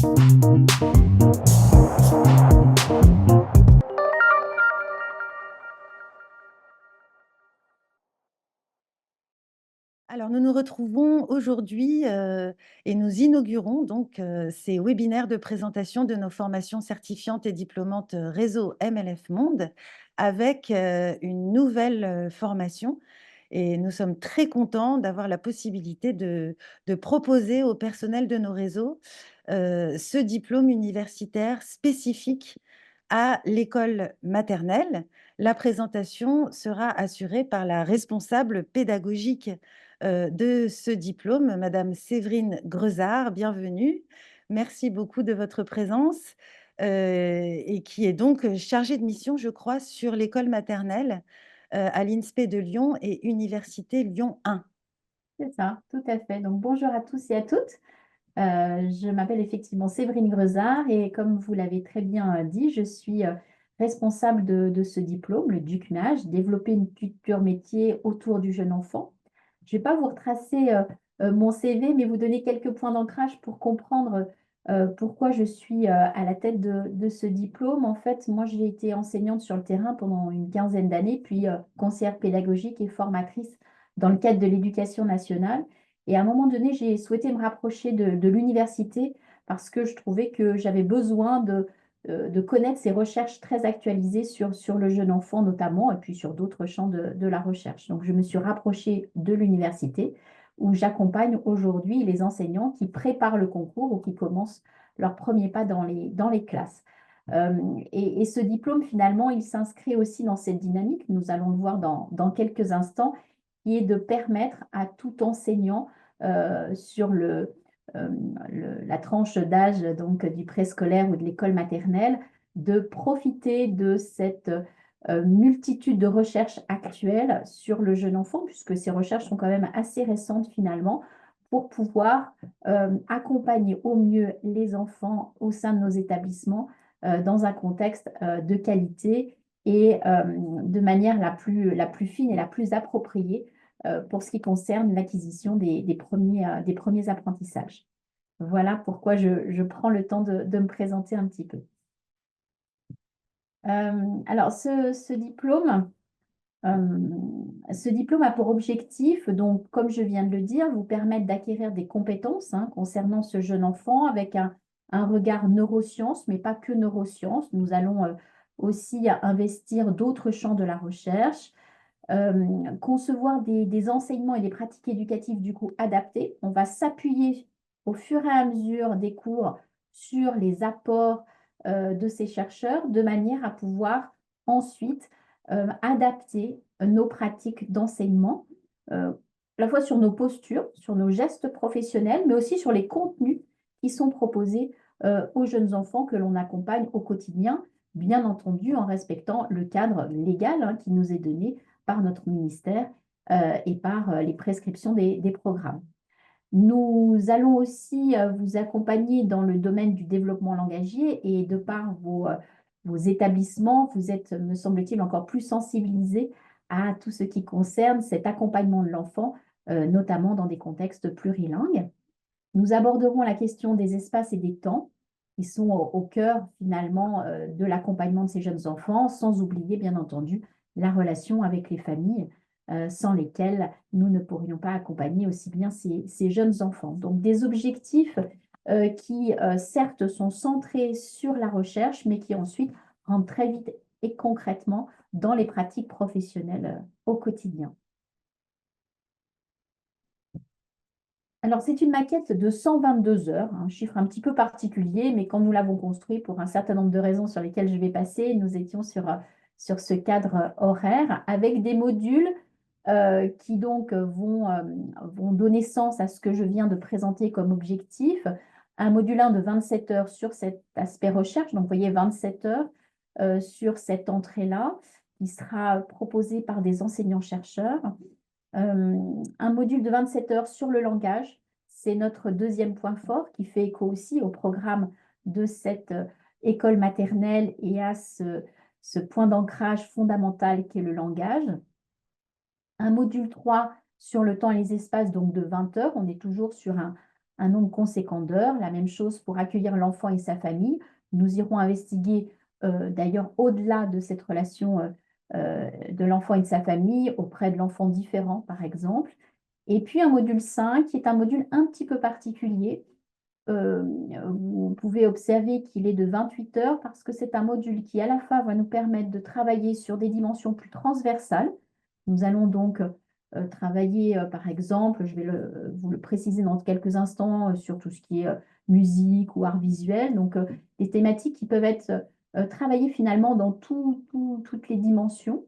Alors, nous nous retrouvons aujourd'hui et nous inaugurons donc ces webinaires de présentation de nos formations certifiantes et diplômantes réseau MLF Monde avec une nouvelle formation. Et nous sommes très contents d'avoir la possibilité de proposer au personnel de nos réseaux ce diplôme universitaire spécifique à l'école maternelle. La présentation sera assurée par la responsable pédagogique de ce diplôme, Madame Séverine Grezard. Bienvenue. Merci beaucoup de votre présence et qui est donc chargée de mission, je crois, sur l'école maternelle à l'INSPE de Lyon et Université Lyon 1. C'est ça, tout à fait. Donc, bonjour à tous et à toutes. Je m'appelle effectivement Séverine Grezard et comme vous l'avez très bien dit, je suis responsable de ce diplôme, le DUCNAGE, développer une culture métier autour du jeune enfant. Je ne vais pas vous retracer mon CV, mais vous donner quelques points d'ancrage pour comprendre pourquoi je suis à la tête de ce diplôme. En fait, moi, j'ai été enseignante sur le terrain pendant une quinzaine d'années, puis conseillère pédagogique et formatrice dans le cadre de l'éducation nationale. Et à un moment donné, j'ai souhaité me rapprocher de l'université parce que je trouvais que j'avais besoin de connaître ces recherches très actualisées sur le jeune enfant notamment, et puis sur d'autres champs de la recherche. Donc, je me suis rapprochée de l'université où j'accompagne aujourd'hui les enseignants qui préparent le concours ou qui commencent leur premier pas dans les classes. Et ce diplôme, finalement, il s'inscrit aussi dans cette dynamique, nous allons le voir dans quelques instants, qui est de permettre à tout enseignant sur la tranche d'âge donc du préscolaire ou de l'école maternelle de profiter de cette multitude de recherches actuelles sur le jeune enfant, puisque ces recherches sont quand même assez récentes finalement, pour pouvoir accompagner au mieux les enfants au sein de nos établissements dans un contexte de qualité et de manière la plus fine et la plus appropriée pour ce qui concerne l'acquisition des premiers apprentissages. Voilà pourquoi je prends le temps de me présenter un petit peu. Alors, ce diplôme a pour objectif, donc, comme je viens de le dire, vous permettre d'acquérir des compétences concernant ce jeune enfant avec un regard neurosciences, mais pas que neurosciences. Nous allons aussi investir d'autres champs de la recherche, concevoir des enseignements et des pratiques éducatives du coup adaptés. On va s'appuyer au fur et à mesure des cours sur les apports de ces chercheurs de manière à pouvoir ensuite adapter nos pratiques d'enseignement, à la fois sur nos postures, sur nos gestes professionnels, mais aussi sur les contenus qui sont proposés aux jeunes enfants que l'on accompagne au quotidien, bien entendu en respectant le cadre légal qui nous est donné par notre ministère et par les prescriptions des programmes. Nous allons aussi vous accompagner dans le domaine du développement langagier et de par vos établissements, vous êtes, me semble-t-il, encore plus sensibilisés à tout ce qui concerne cet accompagnement de l'enfant, notamment dans des contextes plurilingues. Nous aborderons la question des espaces et des temps qui sont au cœur finalement de l'accompagnement de ces jeunes enfants, sans oublier bien entendu la relation avec les familles sans lesquelles nous ne pourrions pas accompagner aussi bien ces jeunes enfants. Donc des objectifs qui certes sont centrés sur la recherche, mais qui ensuite rentrent très vite et concrètement dans les pratiques professionnelles au quotidien. Alors, c'est une maquette de 122 heures, un chiffre un petit peu particulier, mais quand nous l'avons construit pour un certain nombre de raisons sur lesquelles je vais passer, nous étions sur ce cadre horaire avec des modules qui donc vont donner sens à ce que je viens de présenter comme objectif. Un module 1 de 27 heures sur cet aspect recherche, donc vous voyez 27 heures sur cette entrée-là, qui sera proposée par des enseignants-chercheurs. Un module de 27 heures sur le langage, c'est notre deuxième point fort qui fait écho aussi au programme de cette école maternelle et à ce point d'ancrage fondamental qu'est le langage. Un module 3 sur le temps et les espaces, donc de 20 heures. On est toujours sur un un nombre conséquent d'heures. La même chose pour accueillir l'enfant et sa famille. Nous irons investiguer d'ailleurs au-delà de cette relation de l'enfant et de sa famille, auprès de l'enfant différent, par exemple. Et puis un module 5, qui est un module un petit peu particulier. Euh, Vous pouvez observer qu'il est de 28 heures parce que c'est un module qui, à la fois, va nous permettre de travailler sur des dimensions plus transversales. Nous allons donc travailler, par exemple, je vais vous le préciser dans quelques instants, sur tout ce qui est musique ou art visuel. Donc, des thématiques qui peuvent être travaillées finalement dans toutes les dimensions.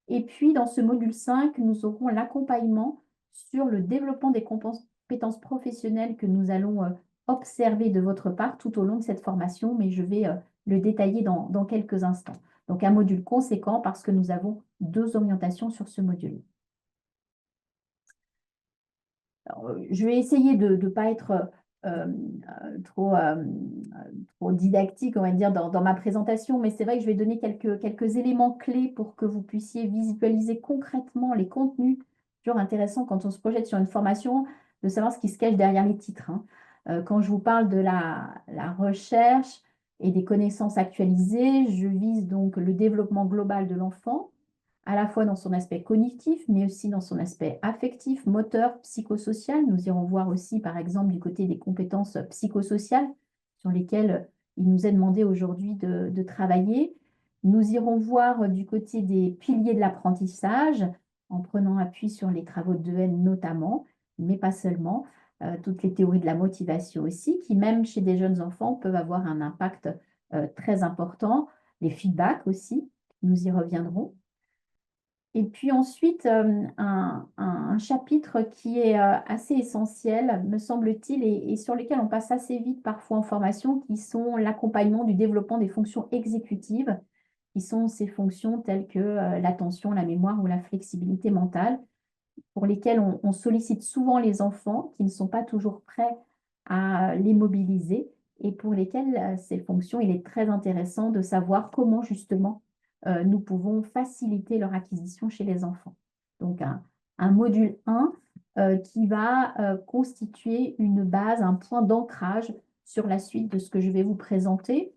Et puis, dans ce module 5, nous aurons l'accompagnement sur le développement des compétences professionnelles que nous allons observer de votre part tout au long de cette formation, mais je vais le détailler dans quelques instants. Donc, un module conséquent parce que nous avons 2 orientations sur ce module. Alors, je vais essayer de ne pas être euh, trop, trop didactique, on va dire, dans ma présentation, mais c'est vrai que je vais donner quelques éléments clés pour que vous puissiez visualiser concrètement les contenus. Toujours intéressant quand on se projette sur une formation de savoir ce qui se cache derrière les titres, hein. Quand je vous parle de la recherche et des connaissances actualisées, je vise donc le développement global de l'enfant, à la fois dans son aspect cognitif, mais aussi dans son aspect affectif, moteur, psychosocial. Nous irons voir aussi, par exemple, du côté des compétences psychosociales sur lesquelles il nous est demandé aujourd'hui de travailler. Nous irons voir du côté des piliers de l'apprentissage, en prenant appui sur les travaux de Dehaene notamment, mais pas seulement. Toutes les théories de la motivation aussi, qui même chez des jeunes enfants peuvent avoir un impact très important. Les feedbacks aussi, nous y reviendrons. Et puis ensuite, un chapitre qui est assez essentiel, me semble-t-il, et sur lequel on passe assez vite parfois en formation, qui sont l'accompagnement du développement des fonctions exécutives, qui sont ces fonctions telles que l'attention, la mémoire ou la flexibilité mentale, pour lesquelles on sollicite souvent les enfants qui ne sont pas toujours prêts à les mobiliser, et pour lesquelles ces fonctions, il est très intéressant de savoir comment justement nous pouvons faciliter leur acquisition chez les enfants. Donc, un module 1 qui va constituer une base, un point d'ancrage sur la suite de ce que je vais vous présenter.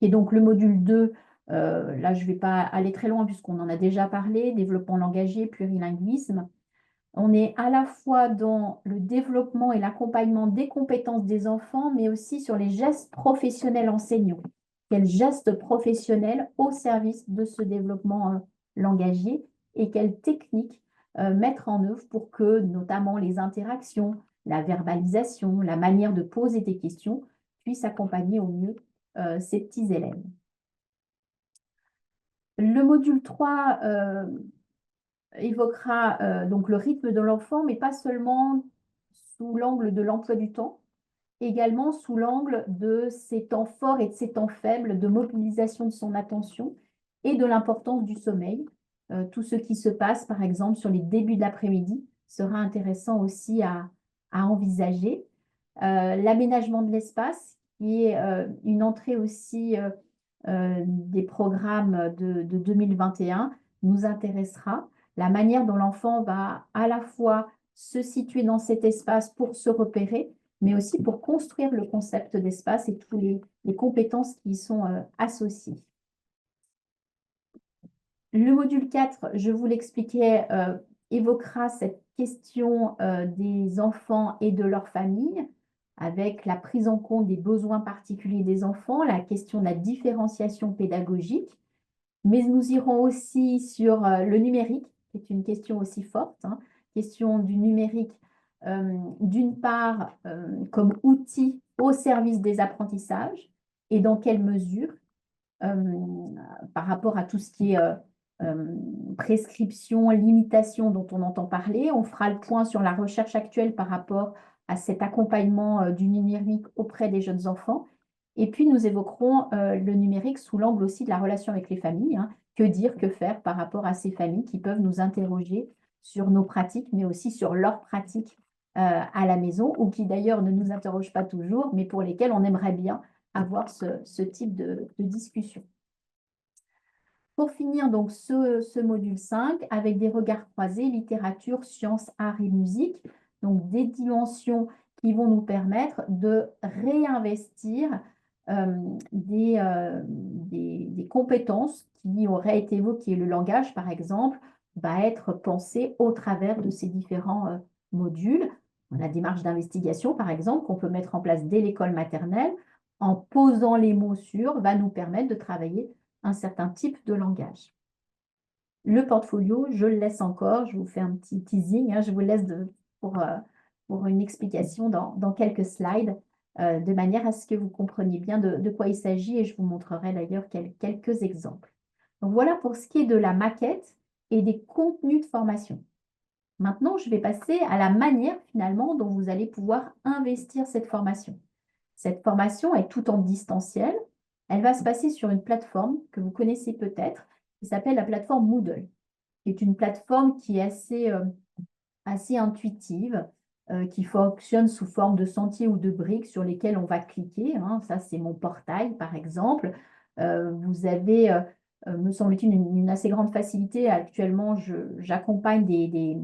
Et donc, le module 2, là, je ne vais pas aller très loin puisqu'on en a déjà parlé, développement langagier, plurilinguisme. On est à la fois dans le développement et l'accompagnement des compétences des enfants, mais aussi sur les gestes professionnels enseignants. Quels gestes professionnels au service de ce développement langagier et quelles techniques mettre en œuvre pour que notamment les interactions, la verbalisation, la manière de poser des questions puissent accompagner au mieux ces petits élèves. Le module 3 évoquera donc le rythme de l'enfant, mais pas seulement sous l'angle de l'emploi du temps, également sous l'angle de ses temps forts et de ses temps faibles, de mobilisation de son attention et de l'importance du sommeil. Tout ce qui se passe, par exemple, sur les débuts de l'après-midi sera intéressant aussi à envisager. L'aménagement de l'espace, qui est une entrée aussi des programmes de 2021, nous intéressera. La manière dont l'enfant va à la fois se situer dans cet espace pour se repérer, mais aussi pour construire le concept d'espace et toutes les compétences qui y sont associées. Le module 4, je vous l'expliquais, évoquera cette question des enfants et de leur famille, avec la prise en compte des besoins particuliers des enfants, la question de la différenciation pédagogique, mais nous irons aussi sur le numérique, qui est une question aussi forte, hein, question du numérique, d'une part, comme outil au service des apprentissages, et dans quelle mesure, par rapport à tout ce qui est prescription, limitation dont on entend parler. On fera le point sur la recherche actuelle par rapport à cet accompagnement du numérique auprès des jeunes enfants. Et puis, nous évoquerons le numérique sous l'angle aussi de la relation avec les familles, hein. Que dire, que faire par rapport à ces familles qui peuvent nous interroger sur nos pratiques, mais aussi sur leurs pratiques à la maison, ou qui d'ailleurs ne nous interrogent pas toujours, mais pour lesquelles on aimerait bien avoir ce type de discussion. Pour finir donc ce module 5 avec des regards croisés, littérature, sciences, arts et musique, donc des dimensions qui vont nous permettre de réinvestir des compétences qui auraient été évoquées. Le langage, par exemple, va être pensé au travers de ces différents modules. La démarche d'investigation, par exemple, qu'on peut mettre en place dès l'école maternelle, en posant les mots sur, va nous permettre de travailler un certain type de langage. Le portfolio, je le laisse encore, je vous fais un petit teasing, hein, je vous laisse pour une explication dans quelques slides, de manière à ce que vous compreniez bien de quoi il s'agit et je vous montrerai d'ailleurs quelques exemples. Donc voilà pour ce qui est de la maquette et des contenus de formation. Maintenant, je vais passer à la manière finalement dont vous allez pouvoir investir cette formation. Cette formation est tout en distanciel. Elle va se passer sur une plateforme que vous connaissez peut-être, qui s'appelle la plateforme Moodle, qui est une plateforme qui est assez intuitive, qui fonctionne sous forme de sentiers ou de briques sur lesquels on va cliquer, hein. Ça, c'est mon portail, par exemple. Vous avez, me semble-t-il, une assez grande facilité. Actuellement, j'accompagne des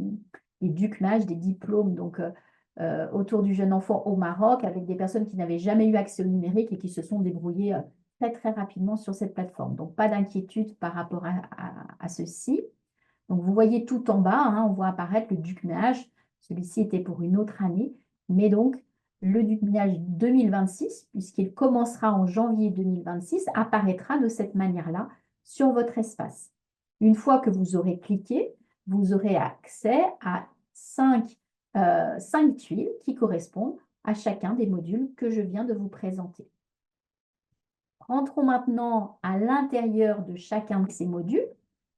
DUC-MAJ, des diplômes, donc autour du jeune enfant au Maroc, avec des personnes qui n'avaient jamais eu accès au numérique et qui se sont débrouillées très, très rapidement sur cette plateforme. Donc, pas d'inquiétude par rapport à ceci. Donc, vous voyez tout en bas, hein, on voit apparaître le DUC-MAJ. Celui-ci était pour une autre année. Mais donc, le DUC-MAJ 2026, puisqu'il commencera en janvier 2026, apparaîtra de cette manière-là sur votre espace. Une fois que vous aurez cliqué, vous aurez accès à 5 tuiles qui correspondent à chacun des modules que je viens de vous présenter. Rentrons maintenant à l'intérieur de chacun de ces modules.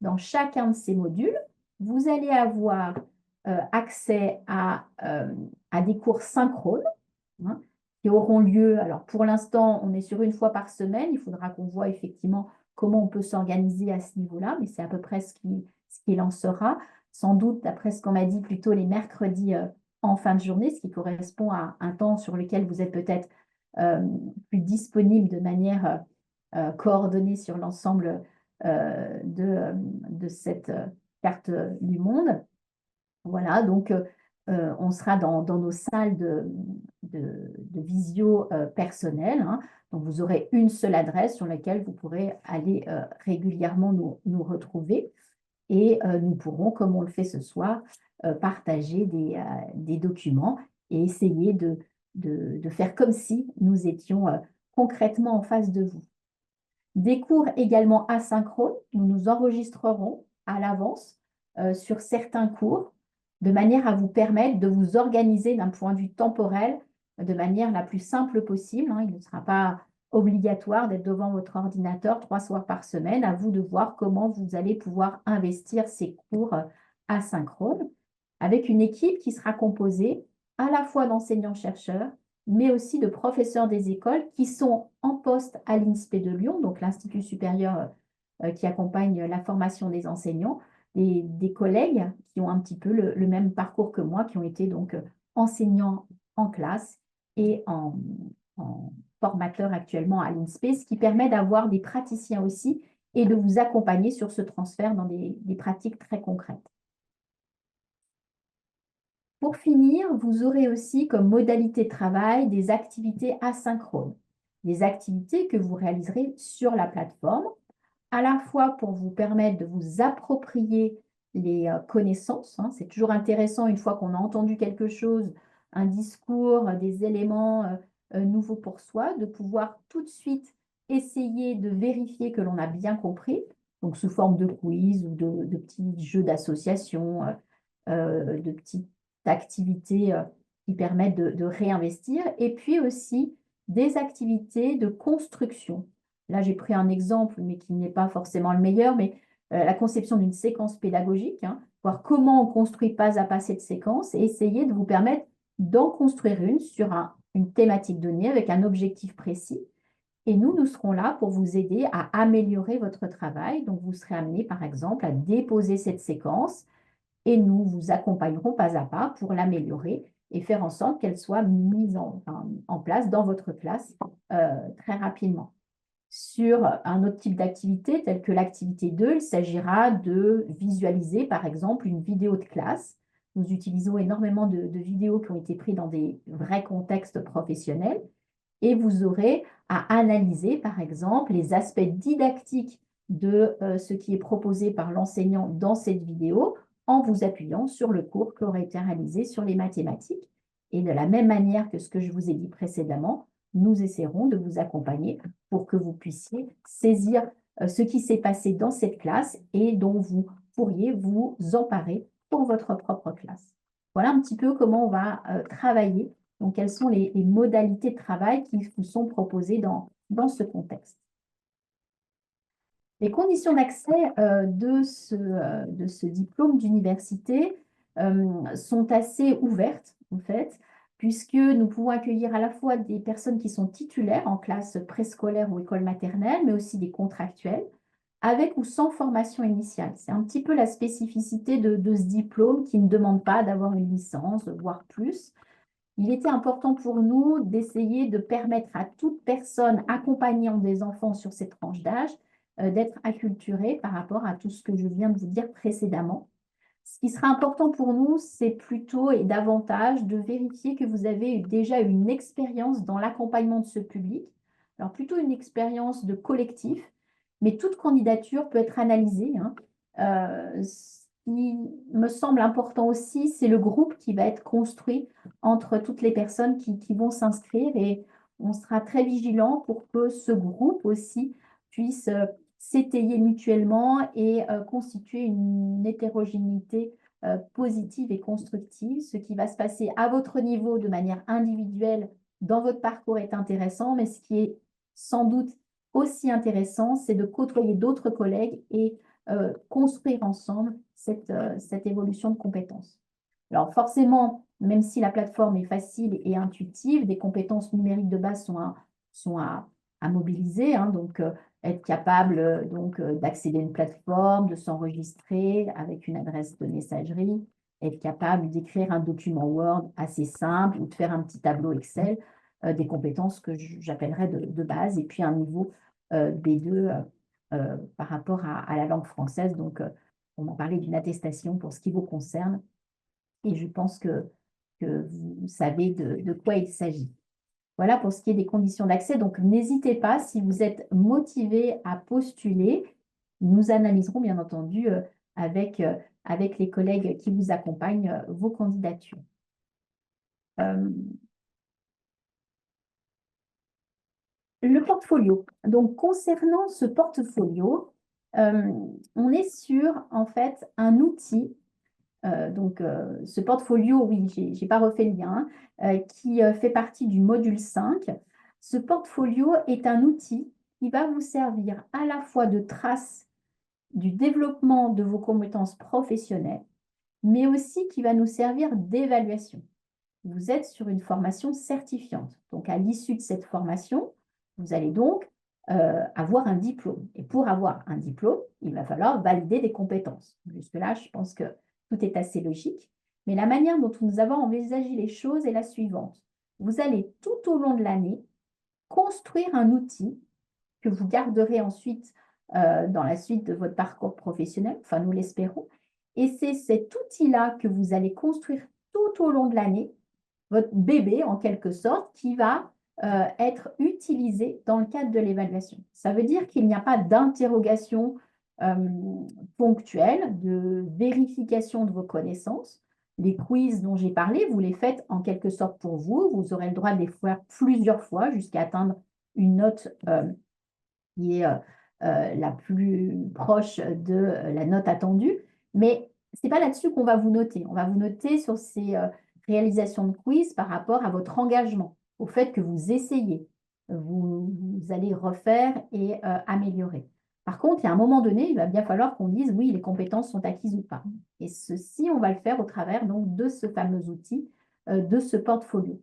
Dans chacun de ces modules, vous allez avoir accès à des cours synchrones, hein, qui auront lieu. Alors, pour l'instant, on est sur une fois par semaine. Il faudra qu'on voit effectivement comment on peut s'organiser à ce niveau-là, mais c'est à peu près ce qu'il en sera. Sans doute, d'après ce qu'on m'a dit, plutôt les mercredis en fin de journée, ce qui correspond à un temps sur lequel vous êtes peut-être plus disponible de manière coordonnée sur l'ensemble de cette carte du monde. Voilà, donc on sera dans nos salles de visio personnelles, hein. Donc, vous aurez une seule adresse sur laquelle vous pourrez aller régulièrement nous retrouver. Et nous pourrons, comme on le fait ce soir, partager des documents et essayer de faire comme si nous étions concrètement en face de vous. Des cours également asynchrones, nous nous enregistrerons à l'avance sur certains cours, de manière à vous permettre de vous organiser d'un point de vue temporel de manière la plus simple possible, hein. Il ne sera pas obligatoire d'être devant votre ordinateur 3 soirs par semaine. À vous de voir comment vous allez pouvoir investir ces cours asynchrones avec une équipe qui sera composée à la fois d'enseignants-chercheurs, mais aussi de professeurs des écoles qui sont en poste à l'INSPE de Lyon, donc l'Institut supérieur qui accompagne la formation des enseignants, et des collègues qui ont un petit peu le même parcours que moi, qui ont été donc enseignants en classe et en formateur actuellement à l'INSPE, ce qui permet d'avoir des praticiens aussi et de vous accompagner sur ce transfert dans des pratiques très concrètes. Pour finir, vous aurez aussi comme modalité de travail des activités asynchrones, des activités que vous réaliserez sur la plateforme, à la fois pour vous permettre de vous approprier les connaissances, hein. C'est toujours intéressant une fois qu'on a entendu quelque chose, un discours, des éléments nouveaux pour soi, de pouvoir tout de suite essayer de vérifier que l'on a bien compris, donc sous forme de quiz ou de petits jeux d'association, de petites activités qui permettent de réinvestir, et puis aussi des activités de construction. Là, j'ai pris un exemple, mais qui n'est pas forcément le meilleur, mais la conception d'une séquence pédagogique, hein, voir comment on construit pas à pas cette séquence et essayer de vous permettre d'en construire une sur une thématique donnée avec un objectif précis. Et nous serons là pour vous aider à améliorer votre travail. Donc, vous serez amené, par exemple, à déposer cette séquence et nous vous accompagnerons pas à pas pour l'améliorer et faire en sorte qu'elle soit mise en place dans votre classe très rapidement. Sur un autre type d'activité, telle que l'activité 2, il s'agira de visualiser, par exemple, une vidéo de classe Nous utilisons énormément de vidéos qui ont été prises dans des vrais contextes professionnels et vous aurez à analyser, par exemple, les aspects didactiques de ce qui est proposé par l'enseignant dans cette vidéo en vous appuyant sur le cours qui aurait été réalisé sur les mathématiques. Et de la même manière que ce que je vous ai dit précédemment, nous essaierons de vous accompagner pour que vous puissiez saisir ce qui s'est passé dans cette classe et dont vous pourriez vous emparer pour votre propre classe. Voilà un petit peu comment on va travailler. Donc, quelles sont les modalités de travail qui vous sont proposées dans ce contexte. Les conditions d'accès de ce diplôme d'université sont assez ouvertes, en fait, puisque nous pouvons accueillir à la fois des personnes qui sont titulaires en classe préscolaire ou école maternelle, mais aussi des contractuels, avec ou sans formation initiale. C'est un petit peu la spécificité de ce diplôme qui ne demande pas d'avoir une licence, voire plus. Il était important pour nous d'essayer de permettre à toute personne accompagnant des enfants sur cette tranche d'âge d'être acculturée par rapport à tout ce que je viens de vous dire précédemment. Ce qui sera important pour nous, c'est plutôt et davantage de vérifier que vous avez déjà une expérience dans l'accompagnement de ce public. Alors plutôt une expérience de collectif, mais toute candidature peut être analysée, hein. Ce qui me semble important aussi, c'est le groupe qui va être construit entre toutes les personnes qui vont s'inscrire et on sera très vigilant pour que ce groupe aussi puisse s'étayer mutuellement et constituer une hétérogénéité positive et constructive. Ce qui va se passer à votre niveau de manière individuelle dans votre parcours est intéressant, mais ce qui est sans doute aussi intéressant, c'est de côtoyer d'autres collègues et construire ensemble cette évolution de compétences. Alors forcément, même si la plateforme est facile et intuitive, des compétences numériques de base sont à mobiliser, hein, donc être capable d'accéder à une plateforme, de s'enregistrer avec une adresse de messagerie, être capable d'écrire un document Word assez simple ou de faire un petit tableau Excel, des compétences que j'appellerais de base, et puis un niveau B2 par rapport à la langue française. Donc, on m'a parlé d'une attestation pour ce qui vous concerne, et je pense que vous savez de quoi il s'agit. Voilà pour ce qui est des conditions d'accès. Donc, n'hésitez pas, si vous êtes motivé à postuler, nous analyserons bien entendu avec les collègues qui vous accompagnent vos candidatures. Le portfolio. Donc, concernant ce portfolio, on est sur, en fait, un outil. Ce portfolio, oui, je n'ai pas refait le lien, qui fait partie du module 5. Ce portfolio est un outil qui va vous servir à la fois de trace du développement de vos compétences professionnelles, mais aussi qui va nous servir d'évaluation. Vous êtes sur une formation certifiante. Donc, à l'issue de cette formation, vous allez donc avoir un diplôme. Et pour avoir un diplôme, il va falloir valider des compétences. Jusque-là, je pense que tout est assez logique. Mais la manière dont nous avons envisagé les choses est la suivante. Vous allez tout au long de l'année construire un outil que vous garderez ensuite dans la suite de votre parcours professionnel, enfin nous l'espérons. Et c'est cet outil-là que vous allez construire tout au long de l'année, votre bébé en quelque sorte, qui va être utilisé dans le cadre de l'évaluation. Ça veut dire qu'il n'y a pas d'interrogation ponctuelle, de vérification de vos connaissances. Les quiz dont j'ai parlé, vous les faites en quelque sorte pour vous. Vous aurez le droit de les faire plusieurs fois jusqu'à atteindre une note qui est la plus proche de la note attendue. Mais ce n'est pas là-dessus qu'on va vous noter. On va vous noter sur ces réalisations de quiz par rapport à votre engagement, au fait que vous essayez, vous allez refaire et améliorer. Par contre, il y a un moment donné, il va bien falloir qu'on dise oui, les compétences sont acquises ou pas. Et ceci, on va le faire au travers donc, de ce fameux outil, de ce portfolio.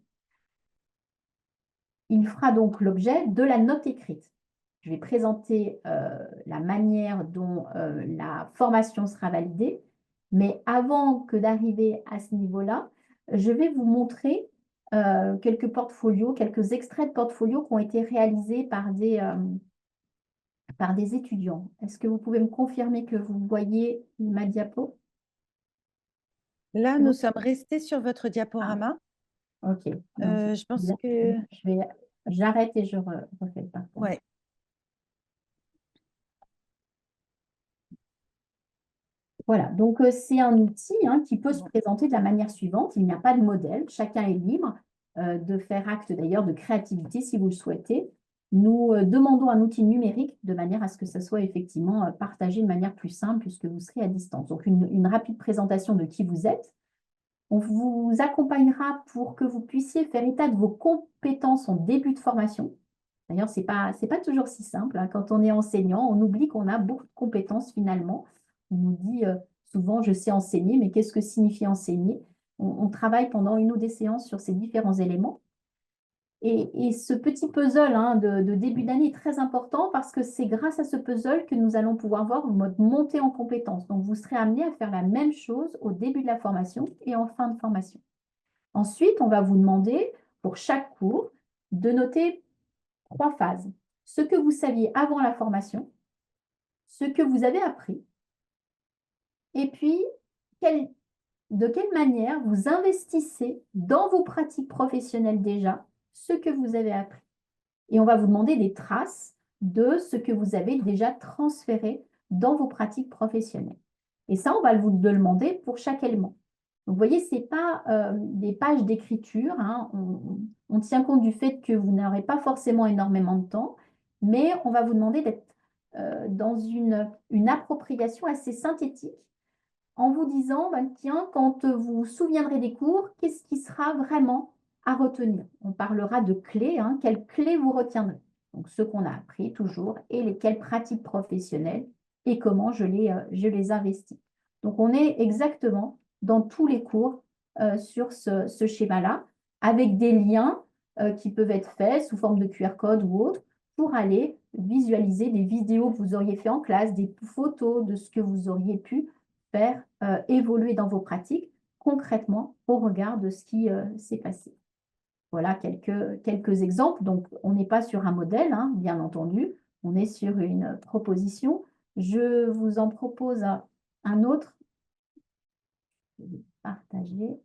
Il fera donc l'objet de la note écrite. Je vais présenter la manière dont la formation sera validée, mais avant que d'arriver à ce niveau-là, je vais vous montrer quelques portfolios, quelques extraits de portfolios qui ont été réalisés par des étudiants. Est-ce que vous pouvez me confirmer que vous voyez ma diapo? Là, nous Oui. sommes restés sur votre Ah, diaporama. ok. Donc, Je pense que, j'arrête et je refais le partage. ouais, Voilà, donc c'est un outil qui peut se bon. présenter de la manière suivante. Il n'y a pas de modèle, chacun est libre de faire acte d'ailleurs de créativité si vous le souhaitez. Nous demandons un outil numérique de manière à ce que ça soit effectivement partagé de manière plus simple puisque vous serez à distance. Donc une rapide présentation de qui vous êtes. On vous accompagnera pour que vous puissiez faire état de vos compétences en début de formation. D'ailleurs, c'est pas toujours si simple, hein. Quand on est enseignant, on oublie qu'on a beaucoup de compétences finalement. On nous dit souvent, je sais enseigner, mais qu'est-ce que signifie enseigner? On travaille pendant une ou des séances sur ces différents éléments. Et ce petit puzzle de début d'année est très important parce que c'est grâce à ce puzzle que nous allons pouvoir voir le mode montée en compétences. Donc, vous serez amené à faire la même chose au début de la formation et en fin de formation. Ensuite, on va vous demander, pour chaque cours, de noter 3 phases. Ce que vous saviez avant la formation, ce que vous avez appris, et puis de quelle manière vous investissez dans vos pratiques professionnelles déjà ce que vous avez appris. Et on va vous demander des traces de ce que vous avez déjà transféré dans vos pratiques professionnelles. Et ça, on va vous le demander pour chaque élément. Donc, vous voyez, ce n'est pas des pages d'écriture, hein. On tient compte du fait que vous n'aurez pas forcément énormément de temps, mais on va vous demander d'être dans une appropriation assez synthétique en vous disant, bah, tiens, quand vous vous souviendrez des cours, qu'est-ce qui sera vraiment à retenir? On parlera de clés, quelles clés vous retiendrez? Donc, ce qu'on a appris toujours et lesquelles pratiques professionnelles et comment je les investis. Donc, on est exactement dans tous les cours sur ce schéma-là, avec des liens qui peuvent être faits sous forme de QR code ou autre pour aller visualiser des vidéos que vous auriez fait en classe, des photos de ce que vous auriez pu faire évoluer dans vos pratiques concrètement au regard de ce qui s'est passé. Voilà quelques exemples. Donc, on n'est pas sur un modèle, bien entendu. On est sur une proposition. Je vous en propose un autre. Je vais partager.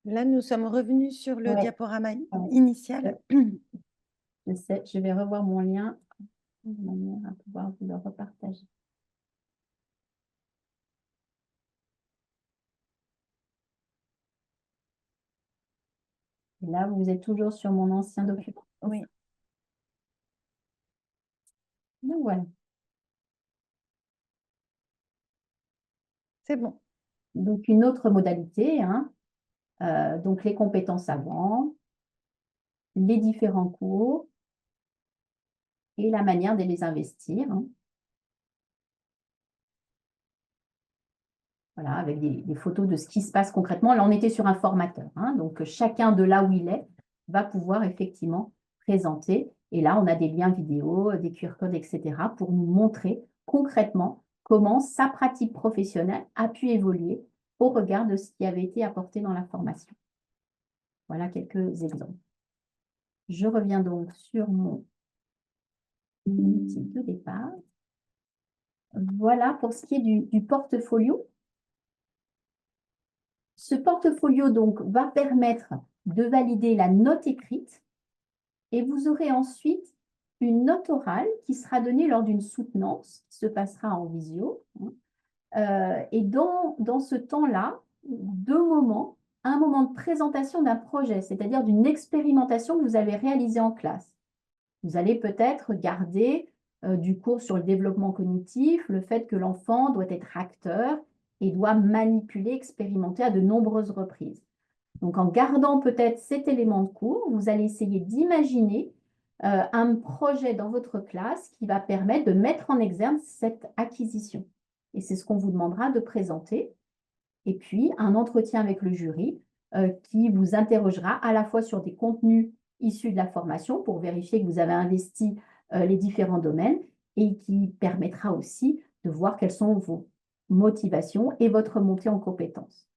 Là, nous sommes revenus sur le Ouais, diaporama ouais. initial. Je sais, je vais revoir mon lien de manière à pouvoir vous le repartager. Et là, vous êtes toujours sur mon ancien document. Oui, Donc voilà. c'est bon. Donc une autre modalité, donc les compétences avant, les différents cours et la manière de les investir. Voilà, avec des photos de ce qui se passe concrètement. Là, on était sur un formateur, donc chacun de là où il est va pouvoir effectivement présenter. Et là, on a des liens vidéo, des QR codes, etc. pour nous montrer concrètement comment sa pratique professionnelle a pu évoluer au regard de ce qui avait été apporté dans la formation. Voilà quelques exemples. Je reviens donc sur mon outil de départ. Voilà pour ce qui est du portfolio. Ce portfolio donc va permettre de valider la note écrite et vous aurez ensuite une note orale qui sera donnée lors d'une soutenance qui se passera en visio. Et dans ce temps-là, 2 moments, un moment de présentation d'un projet, c'est-à-dire d'une expérimentation que vous avez réalisée en classe. Vous allez peut-être garder du cours sur le développement cognitif, le fait que l'enfant doit être acteur et doit manipuler, expérimenter à de nombreuses reprises. Donc, en gardant peut-être cet élément de cours, vous allez essayer d'imaginer un projet dans votre classe qui va permettre de mettre en exergue cette acquisition. Et c'est ce qu'on vous demandera de présenter. Et puis, un entretien avec le jury qui vous interrogera à la fois sur des contenus issus de la formation pour vérifier que vous avez investi les différents domaines et qui permettra aussi de voir quels sont motivation et votre montée en compétences.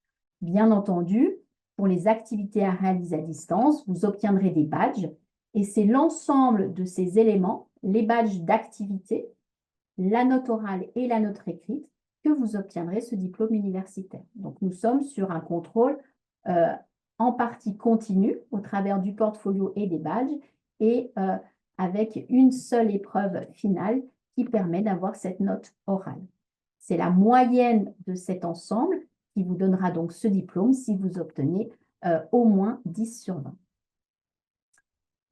Bien entendu, pour les activités à réaliser à distance, vous obtiendrez des badges et c'est l'ensemble de ces éléments, les badges d'activité, la note orale et la note écrite, que vous obtiendrez ce diplôme universitaire. Donc, nous sommes sur un contrôle euh, en partie continu au travers du portfolio et des badges et avec une seule épreuve finale qui permet d'avoir cette note orale. C'est la moyenne de cet ensemble qui vous donnera donc ce diplôme si vous obtenez au moins 10 sur 20.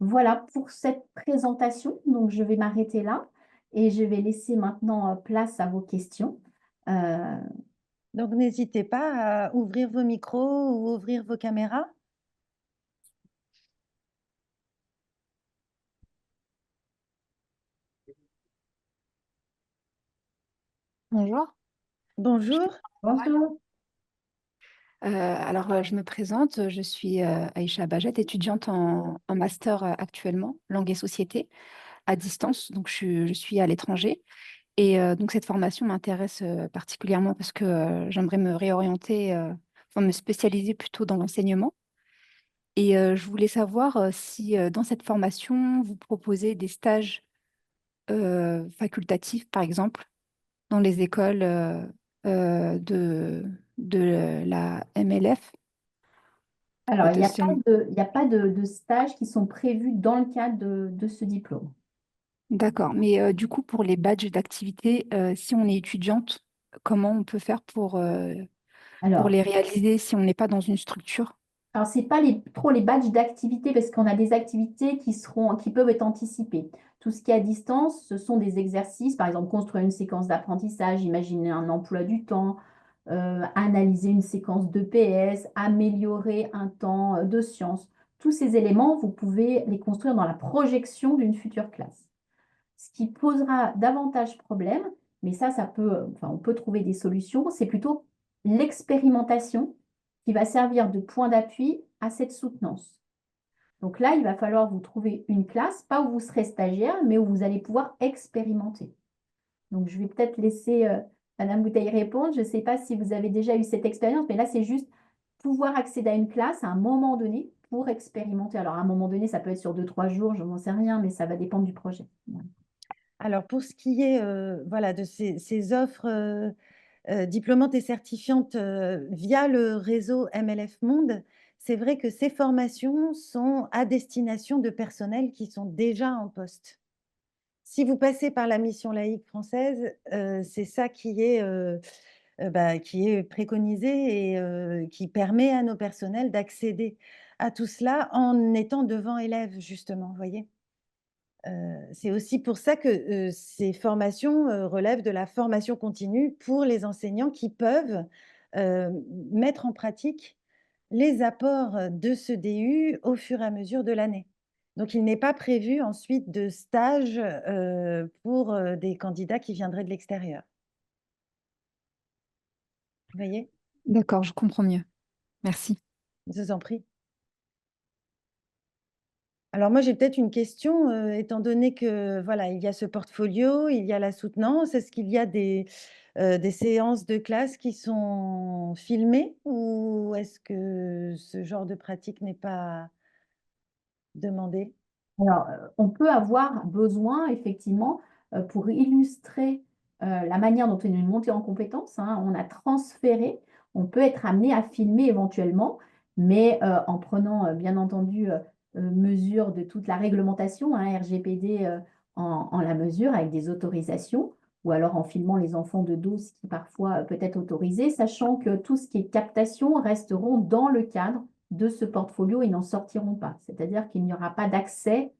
Voilà pour cette présentation. Donc, je vais m'arrêter là et je vais laisser maintenant place à vos questions. Euh, Donc, n'hésitez pas à ouvrir vos micros ou ouvrir vos caméras. Bonjour. Bonjour. bonjour. Je me présente, je suis Aïcha Bajet, étudiante en master actuellement, langue et société, à distance. Donc, je suis à l'étranger. Et donc, cette formation m'intéresse particulièrement parce que j'aimerais me réorienter, enfin, me spécialiser plutôt dans l'enseignement. Et je voulais savoir si dans cette formation, vous proposez des stages facultatifs, par exemple, dans les écoles de la MLF. Alors, il De n'y a ce- pas il y a pas de stages qui sont prévus dans le cadre de ce diplôme. D'accord. Mais du coup, pour les badges d'activité, si on est étudiante, comment on peut faire pour Alors, les réaliser si on n'est pas dans une structure? Alors, ce n'est pas trop les badges d'activité parce qu'on a des activités qui peuvent être anticipées. Tout ce qui est à distance, ce sont des exercices, par exemple, construire une séquence d'apprentissage, imaginer un emploi du temps, analyser une séquence de PS, améliorer un temps de sciences. Tous ces éléments, vous pouvez les construire dans la projection d'une future classe. Ce qui posera davantage problème, mais ça peut, enfin, on peut trouver des solutions, c'est plutôt l'expérimentation qui va servir de point d'appui à cette soutenance. Donc là, il va falloir vous trouver une classe, pas où vous serez stagiaire, mais où vous allez pouvoir expérimenter. Donc je vais peut-être laisser Madame Bouteille répondre. Je ne sais pas si vous avez déjà eu cette expérience, mais là, c'est juste pouvoir accéder à une classe à un moment donné pour expérimenter. Alors à un moment donné, ça peut être sur 2, 3 jours, je n'en sais rien, mais ça va dépendre du projet. Voilà. Alors, pour ce qui est voilà, de ces offres diplômantes et certifiantes via le réseau MLF Monde, c'est vrai que ces formations sont à destination de personnels qui sont déjà en poste. Si vous passez par la mission laïque française, c'est ça qui est préconisé et qui permet à nos personnels d'accéder à tout cela en étant devant élèves, justement, vous voyez? C'est aussi pour ça que, ces formations, relèvent de la formation continue pour les enseignants qui peuvent, mettre en pratique les apports, de ce DU au fur et à mesure de l'année. Donc il n'est pas prévu ensuite de stage, pour, des candidats qui viendraient de l'extérieur. Vous voyez? D'accord, je comprends mieux. Merci. Je vous en prie. Alors moi, j'ai peut-être une question, étant donné que, voilà, il y a ce portfolio, il y a la soutenance. Est-ce qu'il y a des séances de classe qui sont filmées ou est-ce que ce genre de pratique n'est pas demandé? Alors, on peut avoir besoin, effectivement, pour illustrer la manière dont on est monté en compétence, hein, on a transféré, on peut être amené à filmer éventuellement, mais en prenant, bien entendu, mesure de toute la réglementation, hein, RGPD en la mesure, avec des autorisations, ou alors en filmant les enfants de dos, ce qui parfois peut être autorisé, sachant que tout ce qui est captation resteront dans le cadre de ce portfolio et n'en sortiront pas. C'est-à-dire qu'il n'y aura pas d'accès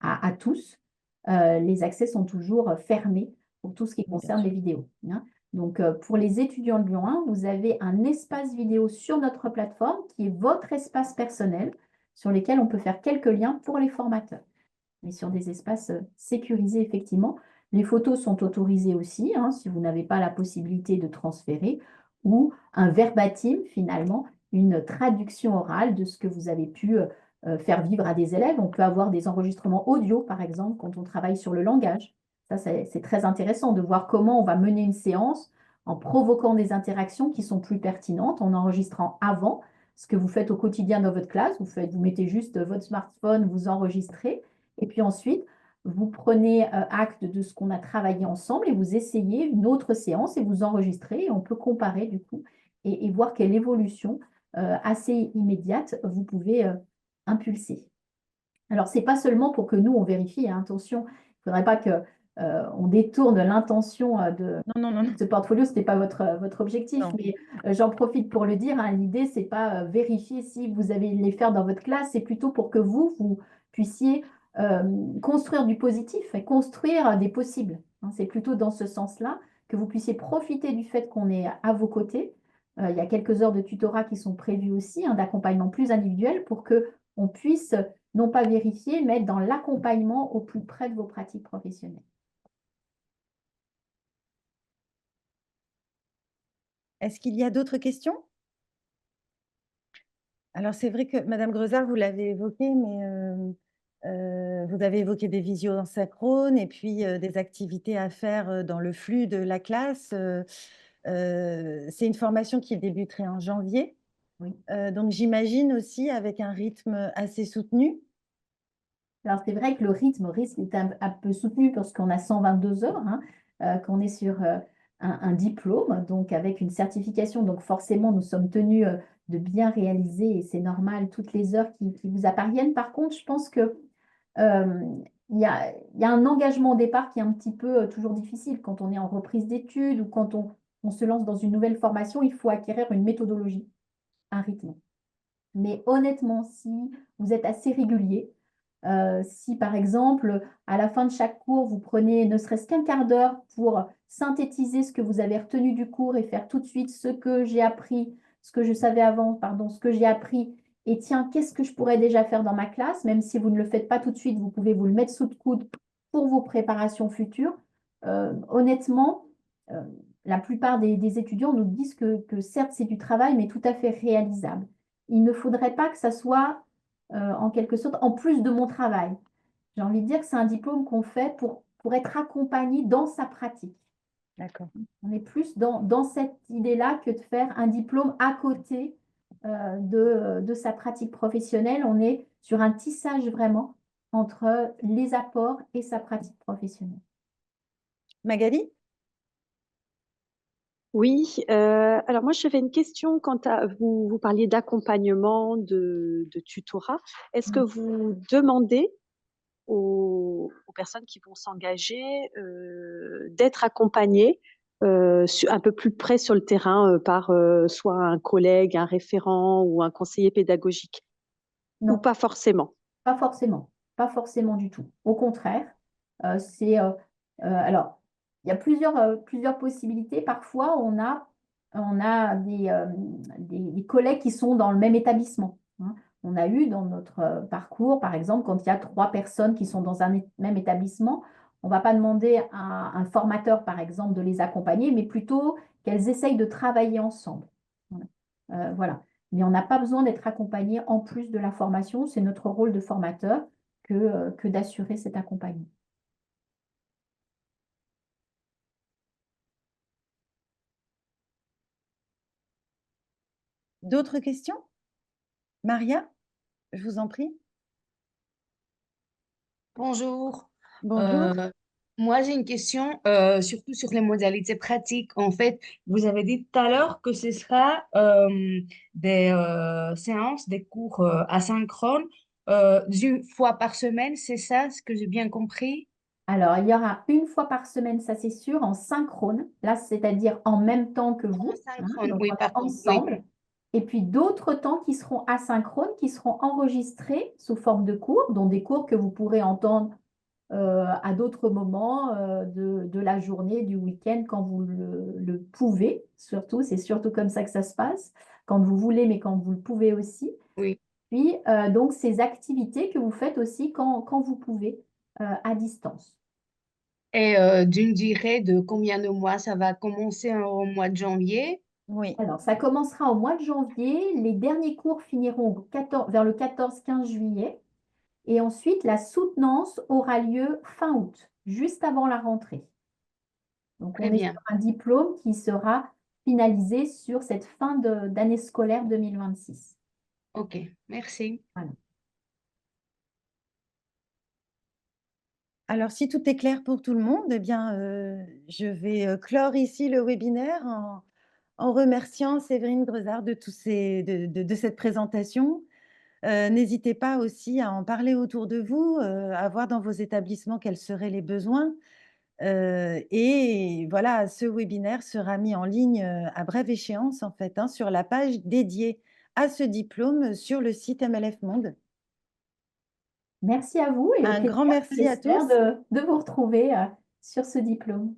à tous. Les accès sont toujours fermés pour tout ce qui Oui, bien concerne les sûr. vidéos, hein. Donc, pour les étudiants de Lyon 1, vous avez un espace vidéo sur notre plateforme qui est votre espace personnel sur lequel on peut faire quelques liens pour les formateurs. Mais sur des espaces sécurisés, effectivement. Les photos sont autorisées aussi, hein, si vous n'avez pas la possibilité de transférer, ou un verbatim, finalement, une traduction orale de ce que vous avez pu faire vivre à des élèves. On peut avoir des enregistrements audio, par exemple, quand on travaille sur le langage. Ça, c'est très intéressant de voir comment on va mener une séance en provoquant des interactions qui sont plus pertinentes, en enregistrant avant ce que vous faites au quotidien dans votre classe. Vous mettez juste votre smartphone, vous enregistrez, et puis ensuite, vous prenez acte de ce qu'on a travaillé ensemble et vous essayez une autre séance et vous enregistrez. Et on peut comparer du coup et voir quelle évolution assez immédiate vous pouvez impulser. Alors, ce n'est pas seulement pour que nous, on vérifie, hein, attention, il ne faudrait pas qu'on détourne l'intention de Non, non, non, non. ce portfolio, ce n'était pas votre objectif, Non. mais j'en profite pour le dire, hein, l'idée, ce n'est pas vérifier si vous allez les faire dans votre classe, c'est plutôt pour que vous puissiez construire du positif et construire des possibles. Hein. C'est plutôt dans ce sens-là que vous puissiez profiter du fait qu'on est à vos côtés. Il y a quelques heures de tutorat qui sont prévues aussi, hein, d'accompagnement plus individuel pour que on puisse non pas vérifier, mais être dans l'accompagnement au plus près de vos pratiques professionnelles. Est-ce qu'il y a d'autres questions? Alors, c'est vrai que Madame Grezard, vous l'avez évoqué, mais vous avez évoqué des visios en synchrone et puis des activités à faire dans le flux de la classe. C'est une formation qui débuterait en janvier. Oui. Donc, j'imagine aussi avec un rythme assez soutenu. Alors, c'est vrai que le rythme risque d'être un peu soutenu parce qu'on a 122 heures, hein, qu'on est sur un diplôme, donc avec une certification. Donc, forcément, nous sommes tenus de bien réaliser, et c'est normal, toutes les heures qui vous appartiennent. Par contre, je pense que il y a un engagement au départ qui est un petit peu toujours difficile. Quand on est en reprise d'études ou quand on se lance dans une nouvelle formation, il faut acquérir une méthodologie, un rythme. Mais honnêtement, si vous êtes assez régulier, si par exemple, à la fin de chaque cours, vous prenez ne serait-ce qu'un quart d'heure pour synthétiser ce que vous avez retenu du cours et faire tout de suite ce que j'ai appris, ce que je savais avant, pardon, ce que j'ai appris, et tiens, qu'est-ce que je pourrais déjà faire dans ma classe, même si vous ne le faites pas tout de suite, vous pouvez vous le mettre sous le coude pour vos préparations futures. Honnêtement, euh, la plupart des étudiants nous disent que certes, c'est du travail, mais tout à fait réalisable. Il ne faudrait pas que ça soit en quelque sorte, en plus de mon travail. J'ai envie de dire que c'est un diplôme qu'on fait pour être accompagné dans sa pratique. D'accord. On est plus dans cette idée-là que de faire un diplôme à côté de sa pratique professionnelle. On est sur un tissage vraiment entre les apports et sa pratique professionnelle. Magali? Oui, alors moi j'avais une question quant à vous parliez d'accompagnement, de tutorat. Est-ce que vous demandez aux personnes qui vont s'engager d'être accompagnées un peu plus près sur le terrain par soit un collègue, un référent ou un conseiller pédagogique? Ou Non, pas forcément? pas forcément, pas forcément du tout. Au contraire, alors il y a plusieurs possibilités. Parfois, on a des collègues qui sont dans le même établissement. Hein. On a eu dans notre parcours, par exemple, quand il y a 3 personnes qui sont dans un même établissement, on ne va pas demander à un formateur, par exemple, de les accompagner, mais plutôt qu'elles essayent de travailler ensemble. Voilà. Voilà. Mais on n'a pas besoin d'être accompagné en plus de la formation. C'est notre rôle de formateur que d'assurer cet accompagnement. D'autres questions? Maria, je vous en prie. Bonjour. Bonjour. Moi, j'ai une question, surtout sur les modalités pratiques. En fait, vous avez dit tout à l'heure que ce sera des séances, des cours asynchrones une fois par semaine, c'est ça, ce que j'ai bien compris? Alors, il y aura une fois par semaine, ça c'est sûr, en synchrone. Là, c'est-à-dire en même temps que En vous. Hein, synchrone, donc, oui, on est pardon, oui. ensemble. Et puis d'autres temps qui seront asynchrones, qui seront enregistrés sous forme de cours, dont des cours que vous pourrez entendre à d'autres moments de la journée, du week-end, quand vous le pouvez. Surtout, c'est surtout comme ça que ça se passe, quand vous voulez, mais quand vous le pouvez aussi. Oui. Puis, donc, ces activités que vous faites aussi quand vous pouvez, à distance. Et d'une durée de combien de mois? Ça va commencer au mois de janvier. Oui. Alors, ça commencera au mois de janvier. Les derniers cours finiront vers le 14-15 juillet. Et ensuite, la soutenance aura lieu fin août, juste avant la rentrée. Donc, Très on est sur bien. un diplôme qui sera finalisé sur cette fin d'année scolaire 2026. Ok, merci. Voilà. Alors, si tout est clair pour tout le monde, eh bien, je vais clore ici le webinaire en remerciant Séverine Grezard de cette présentation. N'hésitez pas aussi à en parler autour de vous, à voir dans vos établissements quels seraient les besoins. Et voilà, ce webinaire sera mis en ligne à brève échéance, en fait, hein, sur la page dédiée à ce diplôme sur le site MLF Monde. Merci à vous et au Un plaisir, grand merci à j'espère, tous. de vous retrouver sur ce diplôme.